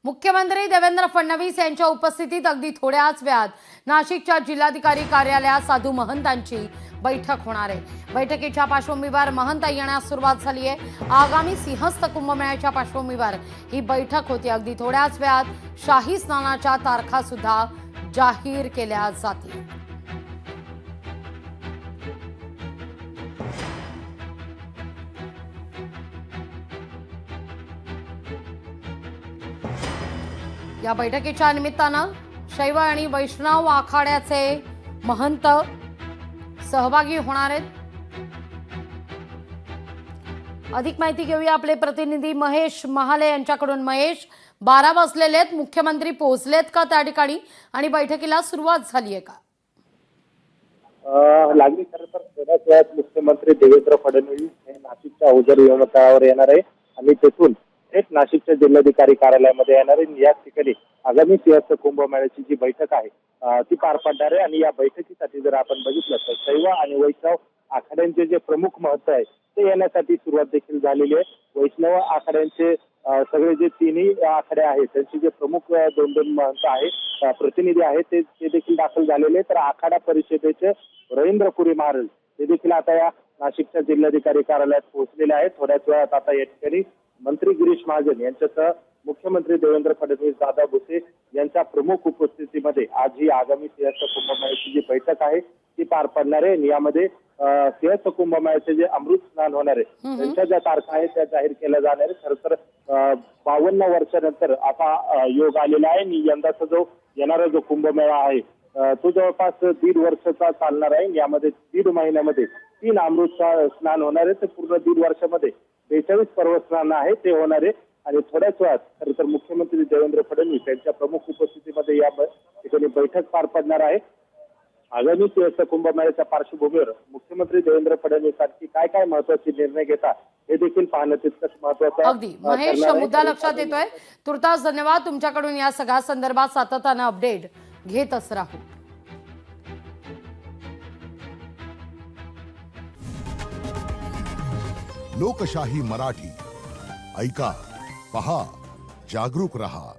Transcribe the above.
मुख्यमंत्री देवेंद्र फडणवीस यांच्या उपस्थितीत अगदी थोड्याच वेळात नाशिकच्या जिल्हाधिकारी कार्यालयात साधू महंतांची बैठक होणार आहे। बैठकीच्या पार्श्वभूमीवर महंत येण्यास सुरुवात झाली आहे। आगामी सिंहस्थ कुंभमेळ्याच्या पार्श्वभूमीवर ही बैठक होती। अगदी थोड्याच वेळात शाही स्नानाच्या तारखा सुद्धा जाहीर केल्या जातील। या बैठकीच्या निमित्तानं शैव आणि वैष्णव आखाड्याचे महंत सहभागी होणार आहेत। अधिक माहिती घेऊया आपले प्रतिनिधी महेश महाले यांच्याकडून। महेश, 12 वाजलेले आहेत, मुख्यमंत्री पोहोचलेत का त्या ठिकाणी आणि बैठकीला सुरुवात झाली आहे का? लागली खरं तर थोड्याच वेळात मुख्यमंत्री देवेंद्र फडणवीस हे नाशिकच्या ओझर विमानतळावर येणार आहे आणि तेथून थेट नाशिकच्या जिल्हाधिकारी कार्यालयामध्ये येणार आहे। याच ठिकाणी आगामी सिंहस्थ कुंभमेळ्याची जी बैठक आहे ती पार पडणार आहे आणि या बैठकीसाठी जर आपण बघितलं तर शैव आणि वैष्णव आखाड्यांचे जे प्रमुख महत्व आहे ते येण्यासाठी सुरुवात देखील झालेली आहे। वैष्णव आखाड्यांचे सगळे जे तिन्ही आखाडे आहेत त्यांचे जे प्रमुख दोन महंत आहेत प्रतिनिधी आहेत ते देखील दाखल झालेले। तर आखाडा परिषदेचे रवींद्रपुरी महाराज ते देखील आता या नाशिकच्या जिल्हाधिकारी कार्यालयात पोहोचलेले आहेत। थोड्याच वेळात आता या ठिकाणी मंत्री गिरीश महाजन यांच्यासह मुख्यमंत्री देवेंद्र फडणवीस, दादा भुसे यांच्या प्रमुख उपस्थितीमध्ये आज ही आगामी सिंहस्थ कुंभमेळ्याची जी बैठक आहे ती पार पडणार आहे। यामध्ये सिंहस्थ कुंभमेळ्याचे जे अमृत स्नान होणार आहे त्यांच्या ज्या तारखा आहेत त्या जाहीर केल्या जाणार आहे। खरं तर 52 वर्षानंतर आता योग आलेला आहे आणि यंदाचा जो येणारा जो कुंभमेळा आहे तो जवळपास 1.5 वर्षाचा चालणार आहे। यामध्ये 1.5 महिन्यामध्ये 3 अमृत स्नान होणार आहे। तर पूर्ण 1.5 वर्षामध्ये 42 पर्व स्नान आहे ते होणार आहे आणि थोड्याच वेळात खरं तर मुख्यमंत्री देवेंद्र फडणवीस यांच्या प्रमुख उपस्थितीमध्ये या ठिकाणी बैठक पार पडणार आहे। आगामी सिंहस्थ कुंभमेळ्याच्या पार्श्वभूमीवर मुख्यमंत्री देवेंद्र फडणवीस आणखी काय महत्वाचे निर्णय घेतात हे देखील पाहणं तितकंच महत्वाचं। अगदी महेश, मुद्दा लक्षात येतोय। तुर्तास धन्यवाद। तुमच्याकडून या सगळ्या संदर्भात सातत्यानं अपडेट घेतच राहू। लोकशाही मराठी ऐका, पहा, जागरूक रहा।